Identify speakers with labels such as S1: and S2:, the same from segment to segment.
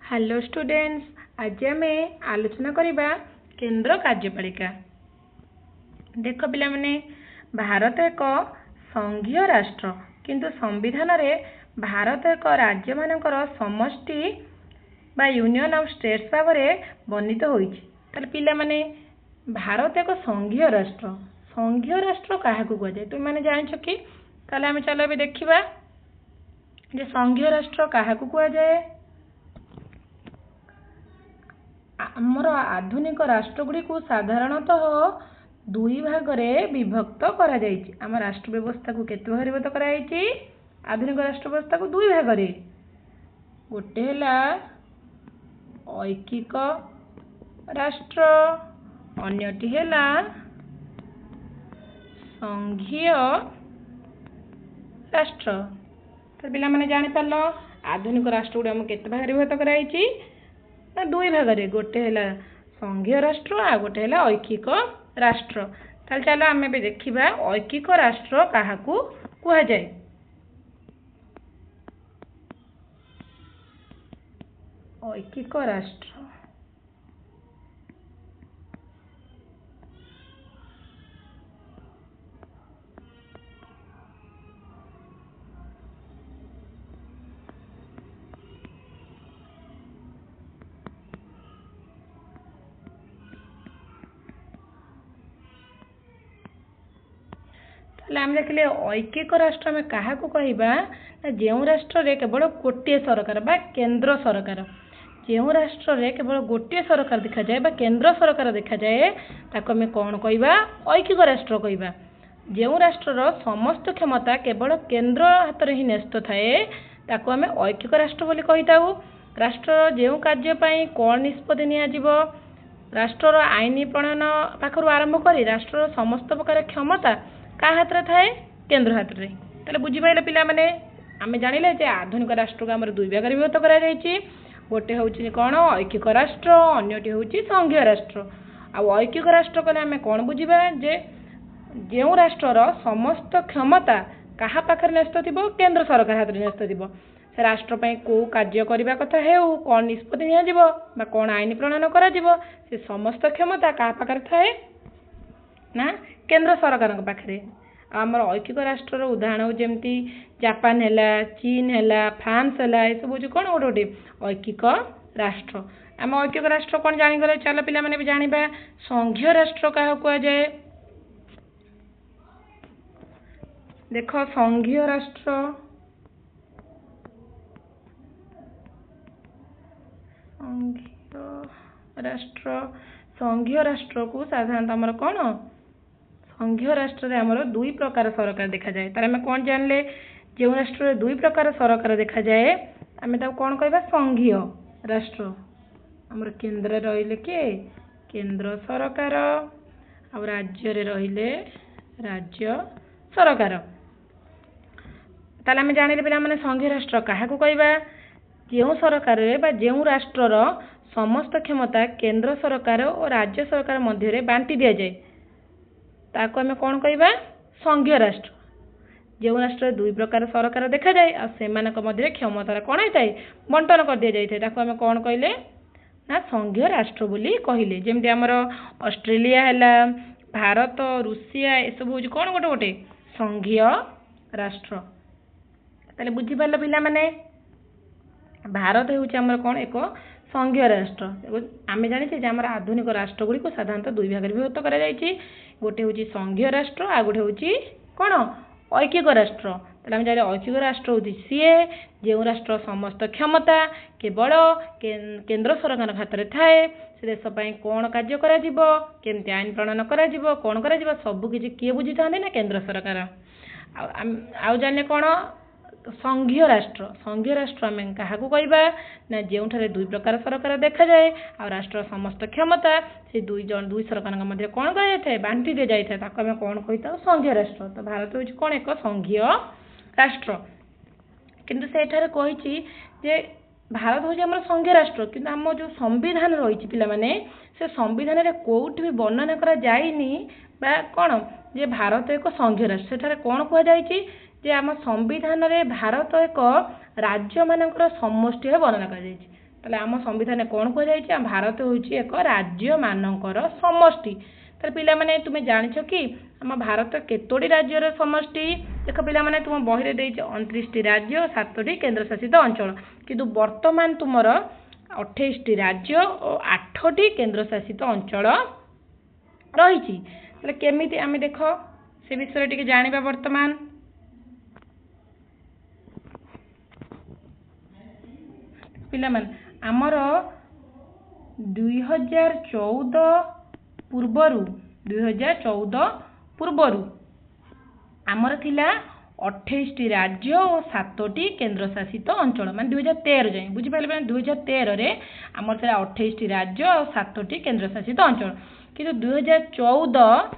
S1: Hello students, आज आम आलोचना करवा केंद्र कार्यपालिका। देख पिला माने भारत एक संघीय राष्ट्र किंतु संविधान रे भारत एक राज्य मानकर समष्टि बा यूनियन ऑफ स्टेट्स भाव में वर्णित होइछि। ताले पिला माने भारत एक संघीय राष्ट्र काहाकू कुआ जाय तुम माने जानिछ कि? ताले आमे चलो अबे देखिबा जे संघीय राष्ट्र काहाकू कुआ जाय। आमर आधुनिक राष्ट्रगुड़ी को साधारणतः दुई भाग में विभक्त करा जायछि। आम राष्ट्र व्यवस्था को केते भाग विभक्त करा जायछि? आधुनिक राष्ट्र व्यवस्था को दुई भाग में। गोटे हैला ऐकिक राष्ट्र, अन्यटी हैला संघीय राष्ट्र। तो पिला माने जानि पारलो आधुनिक राष्ट्र गुडी हम केते भाग विभक्त करा जायछि? दुई भाग में। गोटे है संघीय राष्ट्र आ गोटे है ऐकिक राष्ट्र। ताल चलो आम देखा ऐकिक राष्ट्र काहाकू कुहा जाए। ऐकिक राष्ट्र आम देखिले ऐकिक राष्ट्र आम क्या कहवा जो राष्ट्र रे केवल गोटे सरकार बा केंद्र सरकार, जो राष्ट्र रे केवल गोटे सरकार देखा जाए बा केंद्र सरकार देखा जाए ताको आम कौन कहवा? ऐकिक राष्ट्र कहवा। जो राष्ट्रर समस्त क्षमता केवल केंद्र हाथ में ही न्यस्त थाए ताको आम ऐकिक राष्ट्र बोली कहिताऊ। राष्ट्र जो कार्य पई कौन निष्पत्ति नियाजिबो, राष्ट्रर आईन प्रणयन पाखरु आरंभ करी राष्ट्रर समस्त प्रकार क्षमता का हाथ रे थाए? केंद्र हाथ रे। ताले बुझी पाइले पिला माने आमे जानिले जे आधुनिक राष्ट्र को हमर दुई भाग रे विभक्त करा जायछि। गोटे होउछि कोन ऐकिक राष्ट्र, अन्यटी होउछि संघीय राष्ट्र। आ ऐकिक राष्ट्र कने आमे कोन बुझिबा जे जेउ राष्ट्रर समस्त क्षमता काहा पाखर न्यस्त थिबो? केंद्र सरकार हाथ रे न्यस्त थिबो। से राष्ट्र पई को कार्य करिबा कथा हेउ, कोन निष्पत्ति निया जिवो बा कोन आईन प्रणयन करा जिवो, से समस्त क्षमता काहा पाखर थाए ना केंद्र सरकार पाखे। आमर ऐकिक राष्ट्र उदाहरण जमती जापान है, चीन है, फ्रांस है, ये सब हूँ कौन गोटे गोटे ऐकिक राष्ट्र। आम ऐकिक राष्ट्र कौन जानीगले? चलो पिला माने भी जानिबा संघीय राष्ट्र क्या कुआ जाए। देख संघीय राष्ट्र को साधारणतः आमर कौन संघीय राष्ट्र रे आमर दुई प्रकार सरकार देखा जाए। तार आमे कौन जानले जो राष्ट्र रे दुई प्रकार सरकार देखा जाए आमे ताको कौन कहबा? संघीय राष्ट्र। आमर केंद्र रहिले के केंद्र सरकार आ राज्य रे रहिले राज्य सरकार। ताले आमे जानिले पिला माने संघीय राष्ट्र काहाकू कहबा? जो सरकार रे बा जो राष्ट्रर समस्त क्षमता केंद्र सरकार और राज्य सरकार मध्य रे बांटी दिया जाए ताको आमे कौन कहबा? संघीय राष्ट्र। जो राष्ट्र दुई प्रकार सरकार देखा जाए आ सेमानक मध्य क्षमता कौन होता है? बंटन कर दिया जाए ताको आमे कौन कहले ना संघीय राष्ट्र बोली कहले। जेमती आमर ऑस्ट्रेलिया हैला, भारत, रूसिया ये सब हूँ कौन गोटे गोटे संघीय राष्ट्र। ताले बुझी पारलो पिला माने भारत होउछि हमर कौन एक संघीय राष्ट्र। आमे जानिछे जे हमर आधुनिक राष्ट्र गुडी को साधारणतः दुई भाग रे विभक्त करा जायछि। गोटे होउछि संघीय राष्ट्र आ गोटे होउछि कोन ऐकिक राष्ट्र। ताले आमे जाने ऐकिक राष्ट्र होउछि सीए जे राष्ट्र समस्त क्षमता केवल केंद्र सरकार हाथ रे थाए। से देश पई कोन कार्य करा जिवो, केमते आईन प्रणयन करा जिवो, कोन करा जिवो सब किछि किए बुझिथांदे ना केंद्र सरकार। आ जाने कोन संघीय राष्ट्र आम क्या कहवा जो दुई प्रकार सरकार देखा जाए आ राष्ट्र समस्त क्षमता से दुई सरकार मध्य कौन कराए बांटी दि जाए आम कौन कही था? संघीय राष्ट्र। तो भारत हूँ कौन एक संघीय राष्ट्र किंतु सेठारे कही जे भारत हूँ आम संघीय राष्ट्र किंतु आम जो संविधान रही पिला माने से संविधान रे कोउठी भी वर्णना करा जाइनी बा कौन जे भारत एक संघीय राष्ट्र। सेठारे कौन कह जायछि जे आम संविधान रे भारत एक राज्य मानकर समष्टि वर्णना कर ताले आम संविधान कौन कहुई आम भारत हूँ एक राज्य मानकर समष्टि। ताले पिला माने तुमे जानिछ कि आम भारत केतोटी राज्यर समष्टि? देख पिला माने तुम बही दे 29 राज्य 7टी केन्द्र शासित अंचल, किंतु वर्तमान तुमर 28टी राज्य और 8टी केन्द्र शासित अंचल रही। ताले केमिति आमे देख से विषय टिके जानिबा। वर्तमान पिला माने आमर 2014 पूर्वरु आमर थिला 28टी राज्य और 7टी केन्द्र शासित अंचल, मान 2013 जाए बुझिपारे। 2013 रे आमर थिला 28टी राज्य और 7टी केन्द्र शासित अंचल, किंतु 2014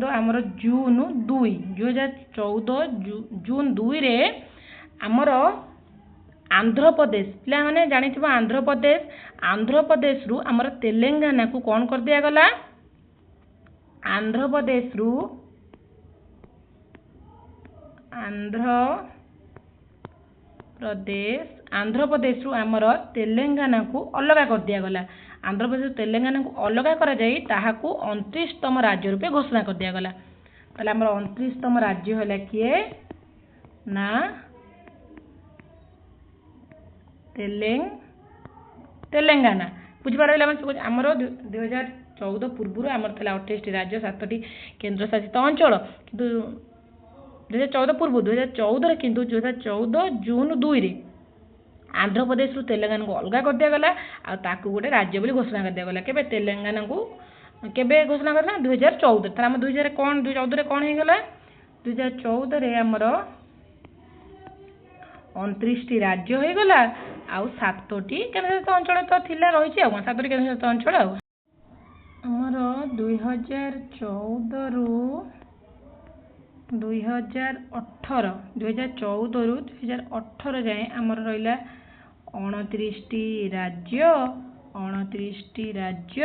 S1: आमर जून 2 2014 जून 2 रे आमर आंध्र प्रदेश, पिला माने जानिथिबो आंध्र प्रदेश रु आमर तेलंगाना को कौन कर दिया गला? आंध्र प्रदेश रु आमर तेलंगाना को अलग कर दिया गला। आंध्र प्रदेश तेलंगाना को अलग करा जाई ताहाकू 29तम राज्य रूपे घोषणा कर दिया गला। ताले आमर 29तम राज्य होला किए ना तेलंगाना। बुझिपारे आमर 2014 पूर्व आमर 28टी राज्य 7टी केन्द्र शासित अंचल, किंतु 2014 पूर्व 2014 किंतु 2014 जून 2 रे आंध्र प्रदेश रु तेलंगाना को अलग कर दिया गला आ ताकू गोटे राज्य बोली घोषणा कर दिया गला। केबे तेलंगाना को केबे घोषणा करना? 2014। तार हम 2014 रे कौन हे गला? 2014 रे हमर 29टी राज्य हो गला आउ 7टी केन्द्रशासित अंचल तो थिला रही। 7टी केन्द्रशासित अंचल हमर 2014 रु 2018 जाए आमर रहिला 29टी राज्य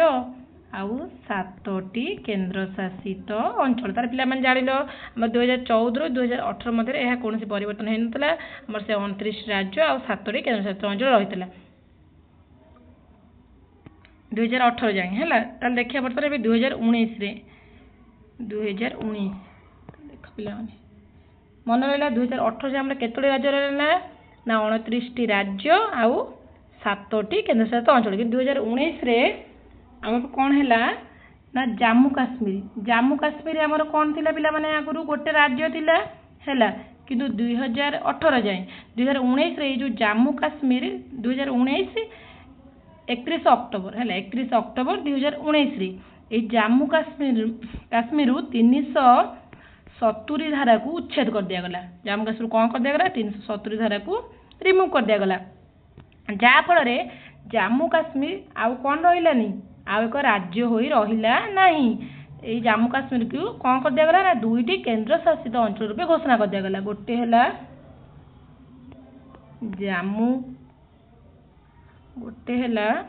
S1: आउ 7टी केन्द्रशासित अंचल। तार पिला माने जानिलो हम 2014 रु 2018 मध्य यह कौन परिवर्तन है नतला। हमर से 29 राज्य आउ 7टी केन्द्रशासित अंचल रहितला 2018 जाए हैला। ताल देखिया बर्तन ए 2019 रे 2019 देख पिला माने मन रहिला 2018 जे हमर केतोटी राज्य रहला ना 29टी राज्य आउ 7टी केन्द्रशासित अंचल। कि 2019 रे आम कौन है ना जम्मू काश्मीर आमर कौन थिला पिला माने आगुरु गोटे राज्य थिला हैला, किंतु 2018 जाए 2019 रे जो जम्मू काश्मीर 2019 31 अक्टोबर है 31 अक्टोबर 2019 रे ए जम्मू काश्मीर 370 धारा को उच्छेद कर दिया गला। जम्मू काश्मीर कौन कर दिया गला? 370 धारा को रिमूव कर दिया गला, जहा फल रे जम्मू काश्मीर आउ कौन रहिलानी आउ एक राज्य होई रहिला नहीं। ए जम्मू काश्मीर को कौन कर दिया गला ना 2टी केन्द्र शासित अंचल रूपे घोषणा कर दिया गला। गोटे हैला जम्मू, गोटे हैला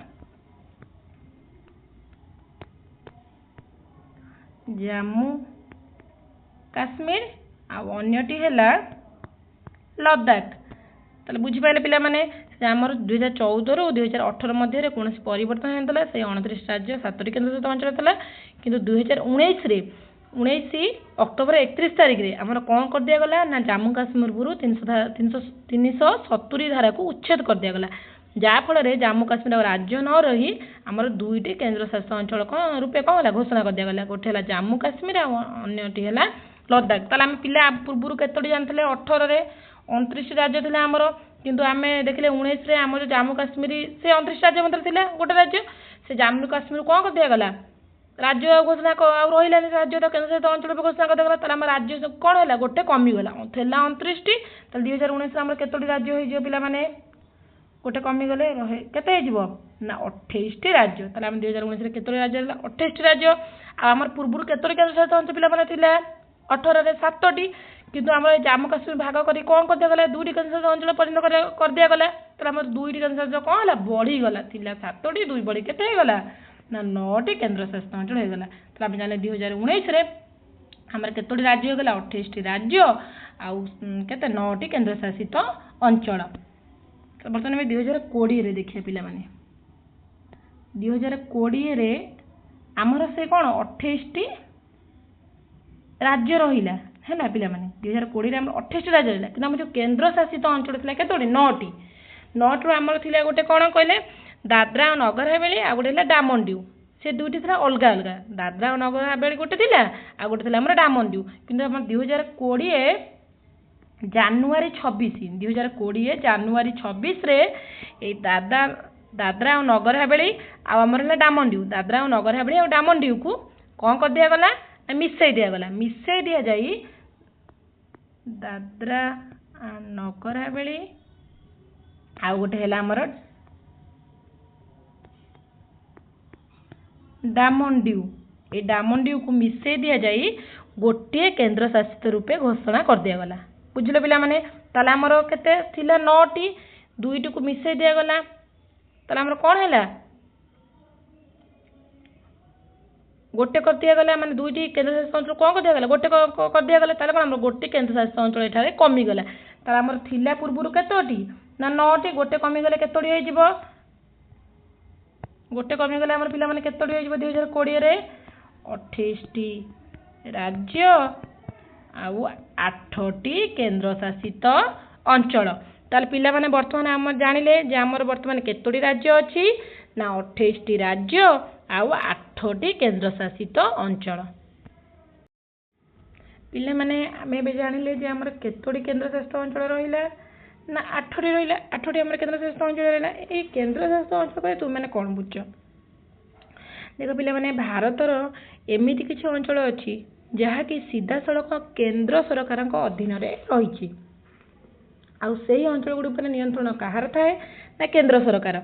S1: जम्मू काश्मीर आउ अन्यटी हैला लद्दाख। ताले बुझी पाइले पिला माने आमर 2014 रु 2018 मध्य कौन परिवर्तन होता से 29 राज्य 7टी केन्द्रशासित अंचल था, किंतु 2019 रे 19 अक्टोबर 31 तारिख रे आमर कौन कर दिया गला ना जम्मू काश्मीर पूर्व 370 धारा को उच्छेद कर दिया गला, जहा फल रे जम्मू काश्मीर राज्य न रही आमर 2टी केन्द्रशासित अंचल रूपे कौन है घोषणा कर दिया गला। गोटे है जम्मू काश्मीर अन्यटी है लद्दाख। ताले आम पिला पूर्व केतोटी जानते 18 रे 29 राज्य थे आमर, किंतु आम देखिले 19 रे आम जम्मू काश्मीर से 29 राज्य मतलब थिला गोटे राज्य, से जम्मू काश्मीर कौन कर दिया गला राज्य घोषणा रहा राज्य तो केन्द्रशासित अंचल घोषणा कर दिया गला। आम राज्य कौन है गोटे कमिगला थिला 29टी। 2019 आम केतोटी राज्य हो पिला माने गोटे कमिगले रहे केते हो ना 28टी राज्य। ताले आम 2019 रे केतोटी राज्य 28टी राज्य। आमर पूर्व केतोटी केन्द्रशासित अंचल पिला माने थिला 18 रे 7टी, किंतु आम जम्मू काश्मीर भाग करी कौन कर दिया गला 2टी केन्द्रशासित अंचल परिणत कर दिया गला। तो आम 2टी केन्द्रशासित कौन है बढ़ी गला थिला 7टी 2 बढ़ी केते हो गला ना 9टी केन्द्रशासित अंचल हो गला। तो आम जाने 2019 रे आमर केतोटी राज्य हो गला 28टी राज्य ଆଉ କେତେ 9ଟି କେନ୍ଦ୍ରଶାସିତ ଅଞ୍ଚଳ। ବର୍ତ୍ତମାନ ଆମେ 2020 ଦେଖିବା ପିଲାମାନେ। 2020 ଆମର ସେ କ'ଣ 28ଟି ରାଜ୍ୟ ରହିଲା ହେଲା ପିଲାମାନେ। 2020 ଆମର 28ଟି ରାଜ୍ୟ ରହିଲା, କିନ୍ତୁ ଆମର ଯେଉଁ କେନ୍ଦ୍ରଶାସିତ ଅଞ୍ଚଳ ଥିଲା କେତୋଟି 9ଟି। 9ରୁ ଆମର ଥିଲା ଗୋଟେ କ'ଣ କହିଲେ ଦାଦ୍ରା ଆଉ ନଗର ହାବେଳି, ଆଉ ଗୋଟେ ହେଲା ଡାମନ ଡିଉ। ସେ ଦୁଇଟି ଥିଲା ଅଲଗା ଅଲଗା, ଦାଦ୍ରା ଆଉ ନଗର ହାବେଳି ଗୋଟେ ଥିଲା, ଆଉ ଗୋଟେ ଥିଲା ଆମର ଡାମନ ଡିଉ। କିନ୍ତୁ ଆମର 2020 ଜାନୁଆରୀ 26ରେ ଏଇ ଦାଦ୍ରା ଆଉ ନଗର ହାବେଳି ଆଉ ଆମର ହେଲା ଡାମନ ଡିଉ, ଦାଦ୍ରା ଆଉ ନଗର ହାବେଳି ଆଉ ଡାମନ ଡିଉକୁ କ'ଣ କରିଦିଆଗଲା ମିଶାଇ ଦିଆଗଲା। ମିଶାଇ ଦିଆଯାଇ ଦାଦ୍ରା ନଗର ହାବେଳି ଆଉ ଗୋଟେ ହେଲା ଆମର ଡାମନ ଡିଉ, এই ଡାମନ ଡିଉକୁ ମିଶାଇ ଦିଆଯାଇ ଗୋଟିଏ କେନ୍ଦ୍ରଶାସିତ ରୂପେ ଘୋଷଣା କରିଦିଆଗଲା। ବୁଝିଲ ପିଲାମାନେ? ତାହେଲେ ଆମର କେତେ ଥିଲା 9ଟି, 2ଟିକୁ ମିଶାଇ ଦିଆଗଲା, ତାହେଲେ ଆମର କ'ଣ ହେଲା ଗୋଟେ କରିଦିଆଗଲା। ମାନେ 2ଟି କେନ୍ଦ୍ରଶାସିତ ଅଞ୍ଚଳ କ'ଣ କରିଦିଆଗଲା ଗୋଟେ କରିଦିଆଗଲା, ତାହେଲେ କ'ଣ ଆମର ଗୋଟେ କେନ୍ଦ୍ରଶାସିତ ଅଞ୍ଚଳ ଏଠାରେ କମିଗଲା। ତାହେଲେ ଆମର ଥିଲା ପୂର୍ବରୁ କେତୋଟି ନା 9ଟି, ଗୋଟେ କମିଗଲେ କେତୋଟି ହେଇଯିବ ଗୋଟେ କମିଗଲେ ଆମର ପିଲାମାନେ କେତୋଟି ହେଇଯିବ 2020ରେ 28ଟି ରାଜ୍ୟ ଆଉ 8ଟି କେନ୍ଦ୍ରଶାସିତ ଅଞ୍ଚଳ। ତାହେଲେ ପିଲାମାନେ ବର୍ତ୍ତମାନ ଆମର ଜାଣିଲେ ଯେ ଆମର ବର୍ତ୍ତମାନ କେତୋଟି ରାଜ୍ୟ ଅଛି ନା 28ଟି ରାଜ୍ୟ ଆଉ 8ଟି କେନ୍ଦ୍ରଶାସିତ ଅଞ୍ଚଳ। ପିଲାମାନେ ଆମେ ଏବେ ଜାଣିଲେ ଯେ ଆମର କେତୋଟି କେନ୍ଦ୍ରଶାସିତ ଅଞ୍ଚଳ ରହିଲା ନା 8ଟି ରହିଲା। 8ଟି ଆମର କେନ୍ଦ୍ରଶାସିତ ଅଞ୍ଚଳ ରହିଲା। ଏଇ କେନ୍ଦ୍ରଶାସିତ ଅଞ୍ଚଳ କହିଲେ ତୁମେମାନେ କ'ଣ ବୁଝୁଛ? ଦେଖ ପିଲାମାନେ, ଭାରତର ଏମିତି କିଛି ଅଞ୍ଚଳ ଅଛି ଯାହାକି ସିଧାସଳଖ କେନ୍ଦ୍ର ସରକାରଙ୍କ ଅଧୀନରେ ରହିଛି। ଆଉ ସେହି ଅଞ୍ଚଳ ଗୁଡ଼ିକ ଉପରେ ନିୟନ୍ତ୍ରଣ କାହାର ଥାଏ ନା କେନ୍ଦ୍ର ସରକାର।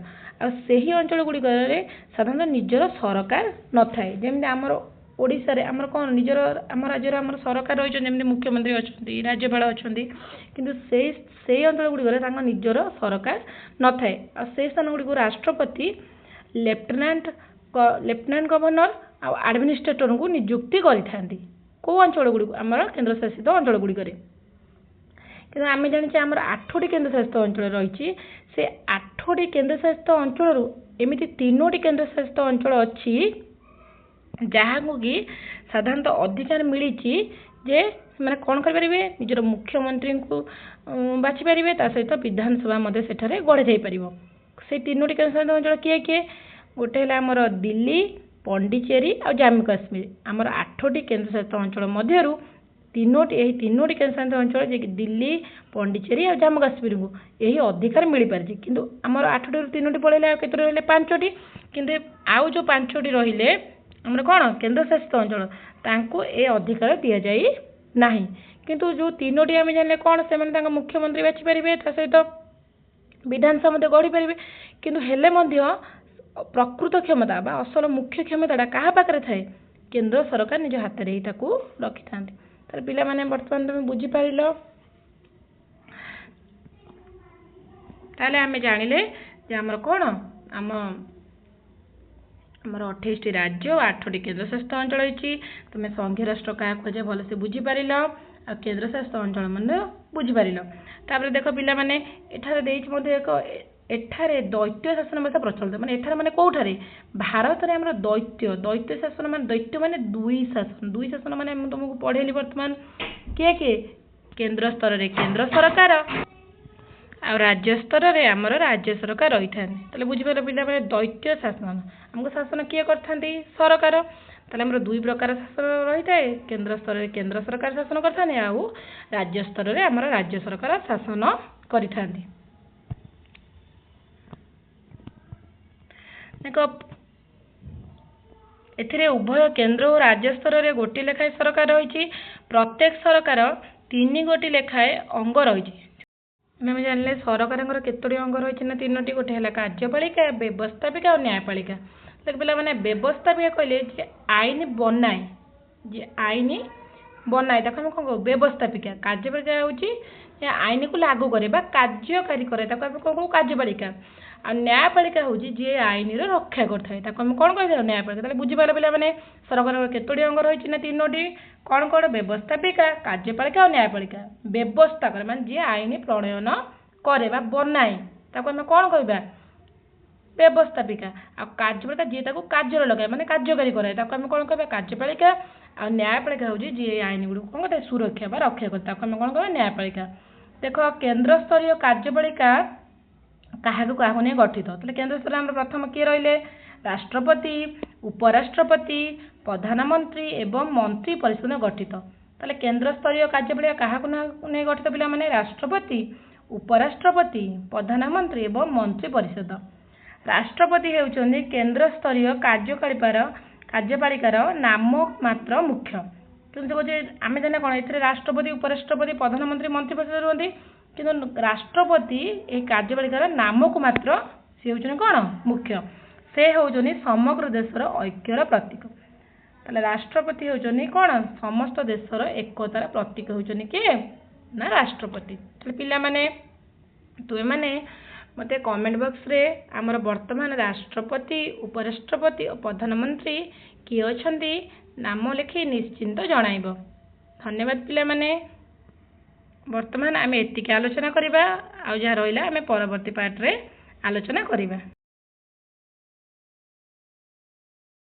S1: ଆଉ ସେହି ଅଞ୍ଚଳ ଗୁଡ଼ିକରେ ସାଧାରଣତଃ ନିଜର ସରକାର ନଥାଏ। ଯେମିତି ଆମର ଓଡ଼ିଶାରେ ଆମର କ'ଣ ନିଜର ଆମ ରାଜ୍ୟରେ ଆମର ସରକାର ରହିଛନ୍ତି, ଯେମିତି ମୁଖ୍ୟମନ୍ତ୍ରୀ ଅଛନ୍ତି, ରାଜ୍ୟପାଳ ଅଛନ୍ତି, କିନ୍ତୁ ସେଇ ଅଞ୍ଚଳ ଗୁଡ଼ିକରେ ତାଙ୍କ ନିଜର ସରକାର ନଥାଏ। ଆଉ ସେହି ସ୍ଥାନ ଗୁଡ଼ିକୁ ରାଷ୍ଟ୍ରପତି ଲେଫ୍ଟନାଣ୍ଟ ଗଭର୍ଣ୍ଣର ଆଉ ଆଡମିନିଷ୍ଟ୍ରେଟରଙ୍କୁ ନିଯୁକ୍ତି କରିଥାନ୍ତି। କେଉଁ ଅଞ୍ଚଳ ଗୁଡ଼ିକୁ ଆମର କେନ୍ଦ୍ରଶାସିତ ଅଞ୍ଚଳ ଗୁଡ଼ିକରେ। କିନ୍ତୁ ଆମେ ଜାଣିଛେ ଆମର 8ଟି କେନ୍ଦ୍ରଶାସିତ ଅଞ୍ଚଳ ରହିଛି। ସେ 8ଟି କେନ୍ଦ୍ରଶାସିତ ଅଞ୍ଚଳରୁ ଏମିତି 3ଟି କେନ୍ଦ୍ରଶାସିତ ଅଞ୍ଚଳ ଅଛି ଯାହାକୁ କି ସାଧାରଣତଃ ଅଧିକାର ମିଳିଛି ଯେ ସେମାନେ କ'ଣ କରିପାରିବେ ନିଜର ମୁଖ୍ୟମନ୍ତ୍ରୀଙ୍କୁ ବାଛିପାରିବେ, ତା ସହିତ ବିଧାନସଭା ମଧ୍ୟ ସେଠାରେ ଗଢ଼ି ଯାଇପାରିବ। ସେଇ 3ଟି କେନ୍ଦ୍ରଶାସିତ ଅଞ୍ଚଳ କିଏ କିଏ? ଗୋଟେ ହେଲା ଆମର ଦିଲ୍ଲୀ, ପଣ୍ଡିଚେରୀ ଆଉ ଜାମ୍ମୁ କାଶ୍ମୀର। ଆମର 8ଟି କେନ୍ଦ୍ରଶାସିତ ଅଞ୍ଚଳ ମଧ୍ୟରୁ ଏହି 3ଟି କେନ୍ଦ୍ରଶାସିତ ଅଞ୍ଚଳ ଯିଏକି ଦିଲ୍ଲୀ, ପଣ୍ଡିଚେରୀ ଆଉ ଜାମ୍ମୁ କାଶ୍ମୀରକୁ ଏହି ଅଧିକାର ମିଳିପାରିଛି। କିନ୍ତୁ ଆମର 8ଟିରୁ 3ଟି ପଳେଇଲେ ଆଉ କେତୋଟି ରହିଲେ 5ଟି। କିନ୍ତୁ ଆଉ ଯେଉଁ 5ଟି ରହିଲେ ଆମର କ'ଣ କେନ୍ଦ୍ରଶାସିତ ଅଞ୍ଚଳ, ତାଙ୍କୁ ଏ ଅଧିକାର ଦିଆଯାଇ ନାହିଁ। କିନ୍ତୁ ଯେଉଁ 3ଟି ଆମେ ଜାଣିଲେ କ'ଣ ସେମାନେ ତାଙ୍କ ମୁଖ୍ୟମନ୍ତ୍ରୀ ବାଛିପାରିବେ, ତା ସହିତ ବିଧାନସଭା ମଧ୍ୟ ଗଢ଼ିପାରିବେ। କିନ୍ତୁ ହେଲେ ମଧ୍ୟ ପ୍ରକୃତ କ୍ଷମତା ବା ଅସଲ ମୁଖ୍ୟ କ୍ଷମତାଟା କାହା ପାଖରେ ଥାଏ? କେନ୍ଦ୍ର ସରକାର ନିଜ ହାତରେ ହିଁ ତାକୁ ରଖିଥାନ୍ତି। ତାହେଲେ ପିଲାମାନେ ବର୍ତ୍ତମାନ ତୁମେ ବୁଝିପାରିଲ। ତାହେଲେ ଆମେ ଜାଣିଲେ ଯେ ଆମର କ'ଣ ଆମର 28ଟି ରାଜ୍ୟ ଓ 8ଟି କେନ୍ଦ୍ରଶାସିତ ଅଞ୍ଚଳ ରହିଛି। ତୁମେ ସଂଘୀୟ ରାଷ୍ଟ୍ର କାହାକୁ କୁହାଯାଏ ଭଲସେ ବୁଝିପାରିଲ, ଆଉ କେନ୍ଦ୍ରଶାସିତ ଅଞ୍ଚଳ ମଧ୍ୟ ବୁଝିପାରିଲ। ତାପରେ ଦେଖ ପିଲାମାନେ, ଏଠାରେ ଦେଇଛି ମଧ୍ୟ ଏଠାରେ ଦ୍ୱୈତ ଶାସନ ବ୍ୟବସ୍ଥା ପ୍ରଚଳିତ। ମାନେ ଏଠାରେ ମାନେ କୋଉଠାରେ? ଭାରତରେ ଆମର ଦ୍ୱୈତ ଶାସନ ମାନେ ଦ୍ୱୈତ ମାନେ ଦୁଇ ଶାସନ ମାନେ ମୁଁ ତୁମକୁ ପଢ଼େଇଲି ବର୍ତ୍ତମାନ କିଏ କିଏ? କେନ୍ଦ୍ର ସ୍ତରରେ କେନ୍ଦ୍ର ସରକାର ଆଉ ରାଜ୍ୟ ସ୍ତରରେ ଆମର ରାଜ୍ୟ ସରକାର ରହିଥାନ୍ତି। ତାହେଲେ ବୁଝିପାରିଲ ପିଲାମାନେ, ଦ୍ୱୈତ ଶାସନ ଆମକୁ ଶାସନ କିଏ କରିଥାନ୍ତି? ସରକାର। ତାହେଲେ ଆମର ଦୁଇ ପ୍ରକାର ଶାସନ ରହିଥାଏ। କେନ୍ଦ୍ର ସ୍ତରରେ କେନ୍ଦ୍ର ସରକାର ଶାସନ କରିଥାନ୍ତି, ଆଉ ରାଜ୍ୟ ସ୍ତରରେ ଆମର ରାଜ୍ୟ ସରକାର ଶାସନ କରିଥାନ୍ତି। ଦେଖ, ଏଥିରେ ଉଭୟ କେନ୍ଦ୍ର ଓ ରାଜ୍ୟ ସ୍ତରରେ ଗୋଟିଏ ଲେଖାଏଁ ସରକାର ରହିଛି। ପ୍ରତ୍ୟେକ ସରକାର 3 ଲେଖାଏଁ ଅଙ୍ଗ ରହିଛି। ଆମେ ଜାଣିଲେ ସରକାରଙ୍କର କେତୋଟି ଅଙ୍ଗ ରହିଛି ନା 3ଟି। ଗୋଟେ ହେଲା କାର୍ଯ୍ୟପାଳିକା, ବ୍ୟବସ୍ଥାପିକା ଆଉ ନ୍ୟାୟପାଳିକା। ଦେଖ ପିଲାମାନେ, ବ୍ୟବସ୍ଥାପିକା କହିଲେ ଯେ ଆଇନ ବନାଏ, ତାକୁ ଆମେ କ'ଣ କହୁ? ବ୍ୟବସ୍ଥାପିକା। କାର୍ଯ୍ୟପାଳିକା ହେଉଛି ଏ ଆଇନକୁ ଲାଗୁ କରେ ବା କାର୍ଯ୍ୟକାରୀ କରେ ତାକୁ ଆମେ କ'ଣ କହୁ କାର୍ଯ୍ୟପାଳିକା। ଆଉ ନ୍ୟାୟପାଳିକା ହେଉଛି ଯିଏ ଆଇନର ରକ୍ଷା କରିଥାଏ ତାକୁ ଆମେ କ'ଣ କହିଥାଉ ନ୍ୟାୟପାଳିକା। ତାହେଲେ ବୁଝିପାରିଲେ ପିଲାମାନେ ସରକାରଙ୍କର କେତୋଟି ଅଙ୍ଗ ରହିଛି ନା 3ଟି। କ'ଣ କ'ଣ ବ୍ୟବସ୍ଥାପିକା, କାର୍ଯ୍ୟପାଳିକା ଆଉ ନ୍ୟାୟପାଳିକା। ବ୍ୟବସ୍ଥା କରେ ମାନେ ଯିଏ ଆଇନ ପ୍ରଣୟନ କରେ ବା ବନାଏ ତାକୁ ଆମେ କ'ଣ କହିବା ବ୍ୟବସ୍ଥାପିକା। ଆଉ କାର୍ଯ୍ୟପାଳିକା ଯିଏ ତାକୁ କାର୍ଯ୍ୟରେ ଲଗାଏ ମାନେ କାର୍ଯ୍ୟକାରୀ କରାଏ ତାକୁ ଆମେ କ'ଣ କହିବା କାର୍ଯ୍ୟପାଳିକା। ଆଉ ନ୍ୟାୟପାଳିକା ହେଉଛି ଯିଏ ଆଇନ ଗୁଡ଼ିକୁ କ'ଣ କରିଥାଏ ସୁରକ୍ଷା ବା ରକ୍ଷା କରିଥାଏ ତାକୁ ଆମେ କ'ଣ କହିବା ନ୍ୟାୟପାଳିକା। ଦେଖ କେନ୍ଦ୍ରସ୍ତରୀୟ କାର୍ଯ୍ୟପାଳିକା କାହାକୁ କାହାକୁ ନେଇ ଗଠିତ। ତାହେଲେ କେନ୍ଦ୍ରସ୍ତରୀୟ ଆମର ପ୍ରଥମ କିଏ ରହିଲେ ରାଷ୍ଟ୍ରପତି, ଉପରାଷ୍ଟ୍ରପତି, ପ୍ରଧାନମନ୍ତ୍ରୀ ଏବଂ ମନ୍ତ୍ରୀ ପରିଷଦ ଗଠିତ। ତାହେଲେ କେନ୍ଦ୍ରସ୍ତରୀୟ କାର୍ଯ୍ୟପାଳିକା କାହାକୁ ନେଇ ଗଠିତ ପିଲାମାନେ ରାଷ୍ଟ୍ରପତି, ଉପରାଷ୍ଟ୍ରପତି, ପ୍ରଧାନମନ୍ତ୍ରୀ ଏବଂ ମନ୍ତ୍ରୀ ପରିଷଦ। ରାଷ୍ଟ୍ରପତି ହେଉଛନ୍ତି କେନ୍ଦ୍ରସ୍ତରୀୟ କାର୍ଯ୍ୟପାଳିକାର ନାମ ମାତ୍ର ମୁଖ୍ୟ। କିନ୍ତୁ କହୁଛି ଆମେ ଜାଣିବା କ'ଣ ଏଥିରେ ରାଷ୍ଟ୍ରପତି, ଉପରାଷ୍ଟ୍ରପତି, ପ୍ରଧାନମନ୍ତ୍ରୀ, ମନ୍ତ୍ରୀ ପରିଷଦ ରୁହନ୍ତି କିନ୍ତୁ ରାଷ୍ଟ୍ରପତି ଏହି କାର୍ଯ୍ୟପାଳିକାର ନାମକୁ ମାତ୍ର ସେ ହେଉଛନ୍ତି କ'ଣ ମୁଖ୍ୟ। ସେ ହେଉଛନ୍ତି ସମଗ୍ର ଦେଶର ଐକ୍ୟର ପ୍ରତୀକ। ତାହେଲେ ରାଷ୍ଟ୍ରପତି ହେଉଛନ୍ତି କ'ଣ ସମସ୍ତ ଦେଶର ଏକତାର ପ୍ରତୀକ ହେଉଛନ୍ତି କିଏ ନା ରାଷ୍ଟ୍ରପତି। ତାହେଲେ ପିଲାମାନେ ତୁମେମାନେ ମୋତେ କମେଣ୍ଟ ବକ୍ସରେ ଆମର ବର୍ତ୍ତମାନ ରାଷ୍ଟ୍ରପତି, ଉପରାଷ୍ଟ୍ରପତି ଓ ପ୍ରଧାନମନ୍ତ୍ରୀ କିଏ ଅଛନ୍ତି ନାମ ଲେଖି ନିଶ୍ଚିନ୍ତ ଜଣାଇବ। ଧନ୍ୟବାଦ ପିଲାମାନେ। ବର୍ତ୍ତମାନ ଆମେ ଏତିକି ଆଲୋଚନା କରିବା ଆଉ ଯାହା ରହିଲା ଆମେ ପରବର୍ତ୍ତୀ ପାର୍ଟରେ ଆଲୋଚନା କରିବା।